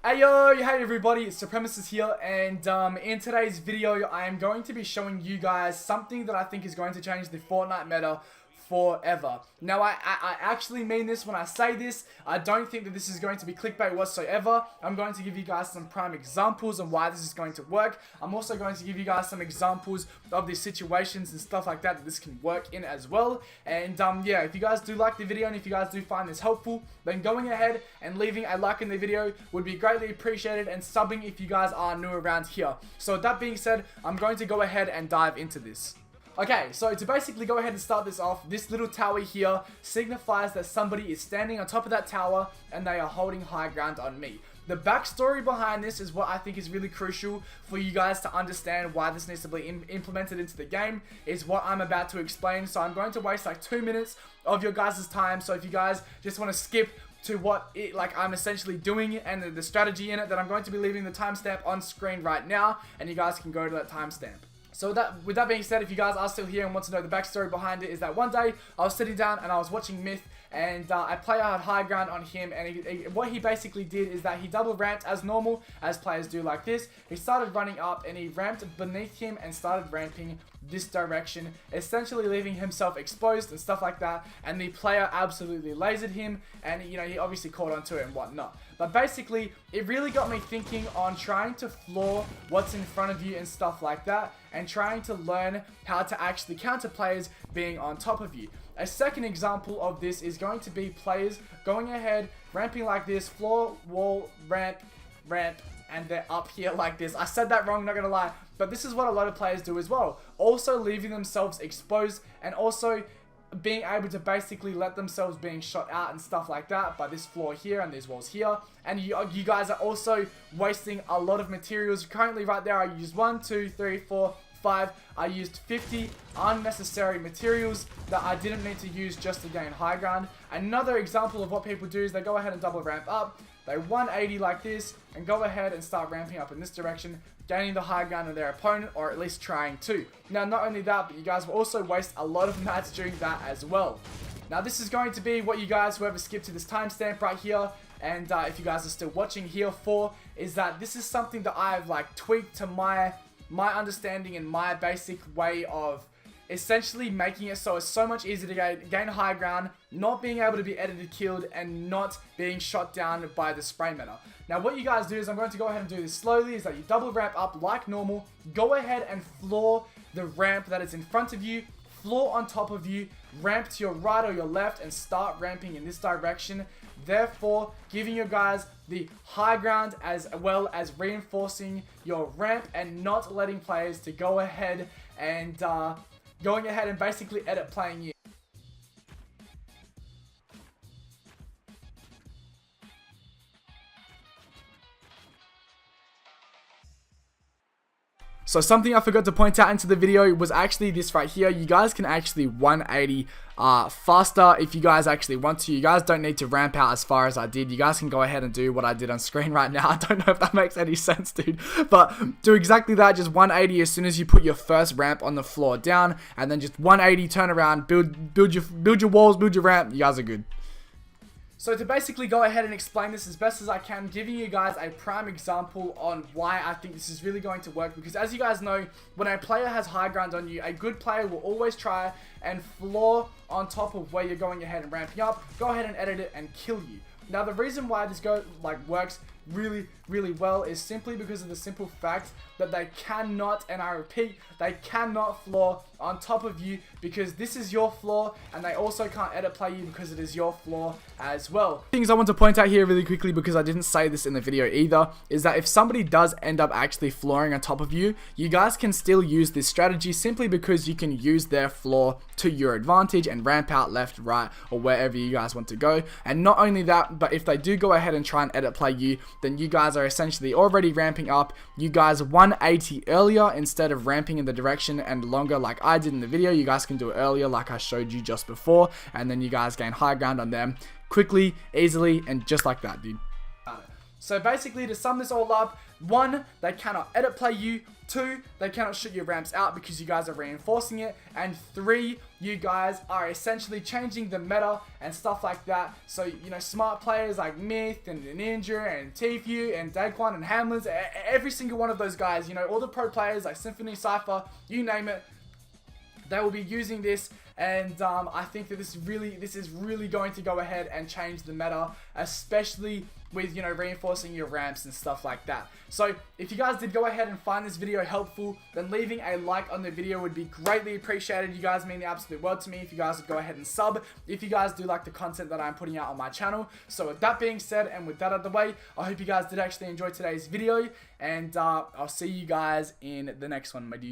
Hey everybody, it's Supremisis here, and in today's video I am going to be showing you guys something that I think is going to change the Fortnite meta forever. Now I actually mean this when I say this. I don't think that this is going to be clickbait whatsoever. I'm going to give you guys some prime examples on why this is going to work. I'm also going to give you guys some examples of the situations and stuff like that this can work in as well. And yeah, if you guys do like the video and if you guys do find this helpful, then going ahead and leaving a like in the video would be greatly appreciated, and subbing if you guys are new around here. So with that being said, I'm going to go ahead and dive into this. Okay, so to basically go ahead and start this off, this little tower here signifies that somebody is standing on top of that tower and they are holding high ground on me. The backstory behind this is what I think is really crucial for you guys to understand why this needs to be implemented into the game, is what I'm about to explain. So I'm going to waste like 2 minutes of your guys' time. So if you guys just want to skip to what I'm essentially doing and the strategy in it, then I'm going to be leaving the timestamp on screen right now, and you guys can go to that timestamp. So with that being said, if you guys are still here and want to know the backstory behind it, is that one day I was sitting down and I was watching Myth, and a player had high ground on him, and what he basically did is that he double ramped as normal, as players do like this. He started running up and he ramped beneath him and started ramping this direction, essentially leaving himself exposed and stuff like that, and the player absolutely lasered him, and you know, he obviously caught onto it and whatnot. But basically, it really got me thinking on trying to floor what's in front of you and stuff like that, and trying to learn how to actually counter players being on top of you. A second example of this is going to be players going ahead, ramping like this, floor, wall, ramp, and they're up here like this. I said that wrong, not gonna lie, but this is what a lot of players do as well. Also leaving themselves exposed, and also being able to basically let themselves being shot out and stuff like that by this floor here and these walls here. And you guys are also wasting a lot of materials. Currently right there, I used 1, 2, 3, 4, 5. I used 50 unnecessary materials that I didn't need to use just to gain high ground. Another example of what people do is they go ahead and double ramp up. They 180 like this and go ahead and start ramping up in this direction, gaining the high ground of their opponent, or at least trying to. Now, not only that, but you guys will also waste a lot of mats doing that as well. Now, this is going to be what you guys, whoever skipped to this timestamp right here, and if you guys are still watching here for, is that this is something that I've like tweaked to my understanding and my basic way of essentially making it so it's so much easier to gain high ground, not being able to be edited killed, and not being shot down by the spray meta. Now what you guys do is, I'm going to go ahead and do this slowly, is that you double ramp up like normal, go ahead and floor the ramp that is in front of you, floor on top of you, ramp to your right or your left, and start ramping in this direction, therefore giving you guys the high ground as well as reinforcing your ramp and not letting players to go ahead and basically edit playing you. So something I forgot to point out into the video was actually this right here. You guys can actually 180 faster if you guys actually want to. You guys don't need to ramp out as far as I did. You guys can go ahead and do what I did on screen right now. I don't know if that makes any sense, dude. But do exactly that, just 180 as soon as you put your first ramp on the floor down, and then just 180, turn around, build your walls, build your ramp. You guys are good. So to basically go ahead and explain this as best as I can, giving you guys a prime example on why I think this is really going to work, because as you guys know, when a player has high ground on you, a good player will always try and floor on top of where you're going ahead and ramping up, go ahead and edit it and kill you. Now the reason why this works really well is simply because of the simple fact that they cannot, and I repeat, they cannot floor on top of you, because this is your floor, and they also can't edit play you because it is your floor as well. Things I want to point out here really quickly, because I didn't say this in the video either, is that if somebody does end up actually flooring on top of you, you guys can still use this strategy simply because you can use their floor to your advantage and ramp out left, right, or wherever you guys want to go. And not only that, but if they do go ahead and try and edit play you, then you guys are essentially already ramping up. You guys 180 earlier instead of ramping in the direction and longer like I did in the video. You guys can do it earlier like I showed you just before, and then you guys gain high ground on them quickly, easily, and just like that, dude. So basically, to sum this all up, 1, they cannot edit play you. 2, they cannot shoot your ramps out because you guys are reinforcing it. And 3, you guys are essentially changing the meta and stuff like that. So, you know, smart players like Myth and Ninja and Tfue and Daquan and Hamlins, every single one of those guys, you know, all the pro players like Symphony, Cypher, you name it, they will be using this, and I think that this is really going to go ahead and change the meta, especially with, you know, reinforcing your ramps and stuff like that. So if you guys did go ahead and find this video helpful, then leaving a like on the video would be greatly appreciated. You guys mean the absolute world to me. If you guys would go ahead and sub, if you guys do like the content that I'm putting out on my channel. So with that being said, and with that out of the way, I hope you guys did actually enjoy today's video, and I'll see you guys in the next one, my dudes.